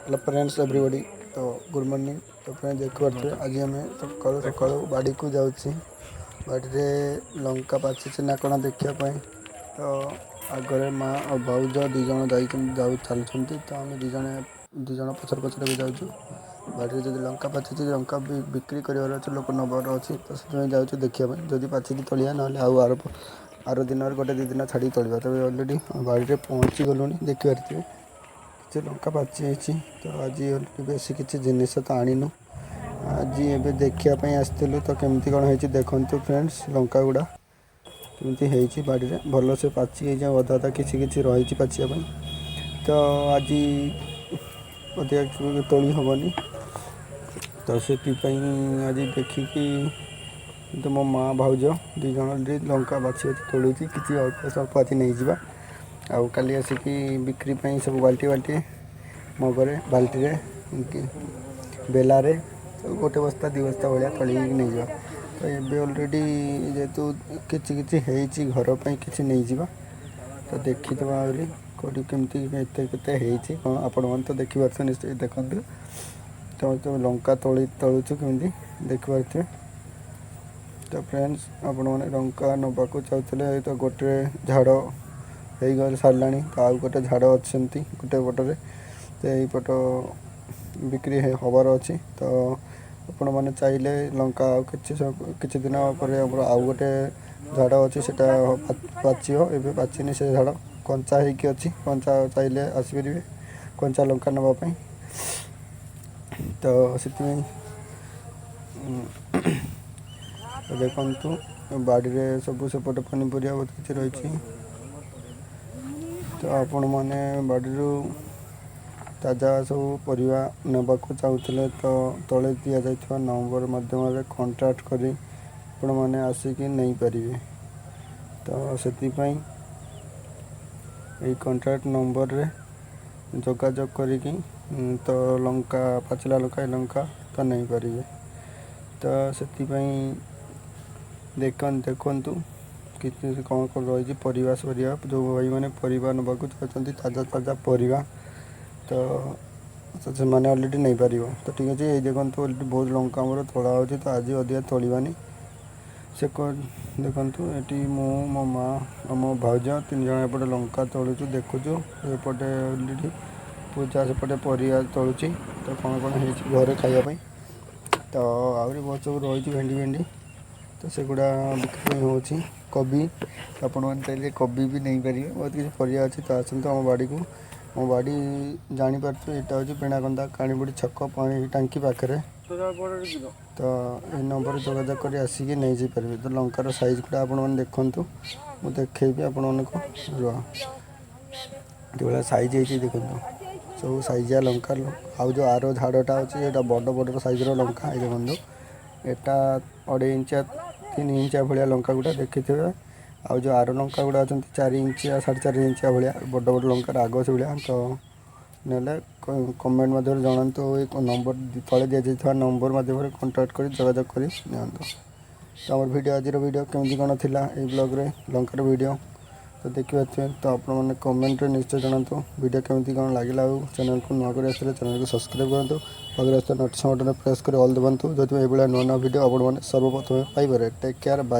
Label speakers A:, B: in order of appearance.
A: Hello friends everybody. तो good morning. तो friends देखिए आज आम सकालू सकालू बाड़ी को जाऊँ बाड़ी में लंका पाचिଛି ना कौन देखापी। तो आगे माँ और भाउज दिज चलुँच। तो आम दिज पचर पचर भी जाऊँ बाड़ी जब लंका पाचिଛି लंका बिक्री करार अच्छे लोक नबार अच्छी। तो से जाऊँ देखापी जदि पाचिଛି तोलिया ना आर दिन गोटे 2 दिन छाड़ी तोलिया। तो अलरेडी बाड़ी में पहुँची गलुँ देखिपारे କିଛି ଲଙ୍କା ପାଚି ଯାଇଛି। ତ ଆଜି ବେଶୀ କିଛି ଜିନିଷ ତ ଆଣିନୁ, ଆଜି ଏବେ ଦେଖିବା ପାଇଁ ଆସିଥିଲୁ। ତ କେମିତି କ'ଣ ହେଇଛି ଦେଖନ୍ତୁ ଫ୍ରେଣ୍ଡସ୍, ଲଙ୍କା ଗୁଡ଼ା କେମିତି ହେଇଛି ବାଡ଼ିରେ ଭଲସେ ପାଚି ହେଇଛି, ଅଧା ଅଧା କିଛି କିଛି ରହିଛି ପାଚିବା ପାଇଁ। ତ ଆଜି ଅଧିକା ତୋଳି ହେବନି, ତ ସେଥିପାଇଁ ଆଜି ଦେଖିକି କିନ୍ତୁ ମୋ ମାଆ ଭାଉଜ ଦୁଇ ଜଣ ଲଙ୍କା ବାଛି ବାଛି ତୋଳୁଛି। କିଛି ଅଳ୍ପ ସ୍ୱଳ୍ପ ଆଜି ନେଇଯିବା, ଆଉ କାଲି ଆସିକି ବିକ୍ରି ପାଇଁ ସବୁ ବାଲ୍ଟି ମଗରେ ବାଲ୍ଟିରେ ବେଲାରେ ଗୋଟେ ବସ୍ତା 2 ବସ୍ତା ଭଳିଆ ତୋଳିକି ନେଇଯିବା। ତ ଏବେ ଅଲରେଡ଼ି ଯେହେତୁ କିଛି କିଛି ହେଇଛି ଘର ପାଇଁ କିଛି ନେଇଯିବା। ତ ଦେଖିଦେବା ଆହୁରି କେଉଁଠି କେମିତି କେତେ ହେଇଛି କ'ଣ ଆପଣମାନେ ତ ଦେଖିପାରୁଥିବେ, ନିଶ୍ଚୟ ଦେଖନ୍ତୁ। ତ ଲଙ୍କା ତୋଳୁଛୁ କେମିତି ଦେଖିପାରୁଥିବେ। ତ ଫ୍ରେଣ୍ଡସ୍ ଆପଣମାନେ ଲଙ୍କା ନେବାକୁ ଚାହୁଁଥିଲେ ତ ଗୋଟେ ଝାଡ଼ ହେଇଗଲେ ସାରିଲାଣି, ତ ଆଉ ଗୋଟେ ଝାଡ଼ ଅଛନ୍ତି ଗୋଟେ ପଟରେ। ତ ଏଇପଟ ବିକ୍ରି ହେବାର ଅଛି। ତ ଆପଣମାନେ ଚାହିଁଲେ ଲଙ୍କା ଆଉ କିଛି ଦିନ ପରେ ଆମର ଆଉ ଗୋଟେ ଝାଡ଼ ଅଛି, ସେଇଟା ପାଚିବ। ଏବେ ପାଚିନି ସେ ଝାଡ଼, କଞ୍ଚା ହେଇକି ଅଛି। କଞ୍ଚା ଚାହିଁଲେ ଆସିପାରିବେ କଞ୍ଚା ଲଙ୍କା ନେବା ପାଇଁ। ତ ସେଥିପାଇଁ ଦେଖନ୍ତୁ ବାଡ଼ିରେ ସବୁ ସେପଟେ ପନିପରିବା ବହୁତ କିଛି ରହିଛି। ତ ଆପଣମାନେ ବାଡ଼ିରୁ ତାଜା ସବୁ ପରିବା ନେବାକୁ ଚାହୁଁଥିଲେ ତ ତଳେ ଦିଆଯାଇଥିବା ନମ୍ବର ମାଧ୍ୟମରେ କଣ୍ଟାକ୍ଟ କରି ଆପଣମାନେ ଆସିକି ନେଇପାରିବେ। ତ ସେଥିପାଇଁ ଏଇ କଣ୍ଟାକ୍ଟ ନମ୍ବରରେ ଯୋଗାଯୋଗ କରିକି ତ ଲଙ୍କା ପାଚିଲା ଲଙ୍କା ତ ନେଇପାରିବେ। ତ ସେଥିପାଇଁ ଦେଖନ୍ତୁ କିଛି କ'ଣ କ'ଣ ରହିଛି ପରିବା ଯେଉଁ ଭାଇମାନେ ପରିବା ନେବାକୁ ଚାହୁଁଛନ୍ତି ତାଜା ପରିବା ତ ସେମାନେ ଅଲରେଡ଼ି ନେଇପାରିବ। ତ ଠିକ୍ ଅଛି, ଏଇ ଦେଖନ୍ତୁ ଅଲରେଡ଼ି ବହୁତ ଲଙ୍କା ଆମର ତୋଳା ହେଉଛି। ତ ଆଜି ଅଧିକା ତୋଳିବାନି। ଦେଖନ୍ତୁ ଏଠି ମୁଁ ମୋ ମାଆ ଆଉ ମୋ ଭାଉଜ 3 ଜଣ ଏପଟେ ଲଙ୍କା ତୋଳୁଛୁ ଦେଖୁଛୁ। ଏପଟେ ଅଲରେଡ଼ି ପୂଜା ସେପଟେ ପରିବା ତୋଳୁଛି। ତ କ'ଣ କ'ଣ ହେଇଛି ଘରେ ଖାଇବା ପାଇଁ। ତ ଆହୁରି ବହୁତ ସବୁ ରହିଛି ଭେଣ୍ଡି ତ ସେଗୁଡ଼ା ବିକ୍ରି ପାଇଁ ହେଉଛି। କୋବି ଆପଣମାନେ ଚାହିଁଲେ କୋବି ବି ନେଇପାରିବେ, ବହୁତ କିଛି ପରିବା ଅଛି। ତ ଆସନ୍ତୁ ଆମ ବାଡ଼ିକୁ। ମୋ ବାଡ଼ି ଜାଣିପାରୁଥିବେ, ଏଇଟା ହେଉଛି ପେଣାକନ୍ଦା କାଣିବୁଡ଼ି ଛକ ପାଣି ଟାଙ୍କି ପାଖରେ। ତ ଏଇ ନମ୍ବରରେ ଯୋଗାଯୋଗ କରି ଆସିକି ନେଇଯାଇପାରିବେ। ତ ଲଙ୍କାର ସାଇଜ୍ ଗୁଡ଼ା ଆପଣମାନେ ଦେଖନ୍ତୁ, ମୁଁ ଦେଖେଇବି ଆପଣମାନଙ୍କୁ। ଯେଉଁଭଳିଆ ସାଇଜ୍ ହେଇଛି ଦେଖନ୍ତୁ, ସବୁ ସାଇଜିଆ ଲଙ୍କା। ଆଉ ଯେଉଁ ଆର ଝାଡ଼ଟା ଅଛି ଏଇଟା ବଡ଼ ସାଇଜ୍ର ଲଙ୍କା। ଏଇ ଦେଖନ୍ତୁ ଏଇଟା 2.5 ଇଞ୍ଚିଆ 3 ଇଞ୍ଚିଆ ଭଳିଆ ଲଙ୍କା ଗୁଡ଼ା ଦେଖିଥିବେ। ଆଉ ଯେଉଁ ଆର ଲଙ୍କା ଗୁଡ଼ା ଅଛନ୍ତି 4 ଇଞ୍ଚିଆ 4.5 ଇଞ୍ଚିଆ ଭଳିଆ ବଡ଼ ଲଙ୍କା ରାଗ ସେଭଳିଆ। ତ ନେଲେ କମେଣ୍ଟ ମାଧ୍ୟମରେ ଜଣାନ୍ତୁ, ଏଇ ନମ୍ବର ତଳେ ଦିଆଯାଇଥିବା ନମ୍ବର ମାଧ୍ୟମରେ କଣ୍ଟାକ୍ଟ କରି ଯୋଗାଯୋଗ କରି ନିଅନ୍ତୁ। ତ ଆମର ଆଜିର ଭିଡ଼ିଓ କେମିତି କ'ଣ ଥିଲା, ଏଇ ବ୍ଲଗ୍ରେ ଲଙ୍କାର ଭିଡ଼ିଓ ତ ଦେଖିପାରୁଥିବେ। ତ ଆପଣମାନେ କମେଣ୍ଟରେ ନିଶ୍ଚୟ ଜଣାନ୍ତୁ ଭିଡ଼ିଓ କେମିତି କ'ଣ ଲାଗିଲା। ଆଉ ଚ୍ୟାନେଲକୁ ନୂଆ କରି ଆସିଥିଲେ ଚ୍ୟାନେଲକୁ ସବସ୍କ୍ରାଇବ୍ କରନ୍ତୁ, ପାଖରେ ଆସିଥିବା ନୋଟିଫିକେସନ୍ ବଟନ୍ରେ ପ୍ରେସ୍ କରି ଅଲ୍ ଦେବାନ୍ତୁ, ଯେଉଁଥିପାଇଁ ଏଇଭଳିଆ ନୂଆ ଭିଡ଼ିଓ ଆପଣମାନେ ସର୍ବପ୍ରଥମେ ପାଇପାରିବେ। Take care, bye.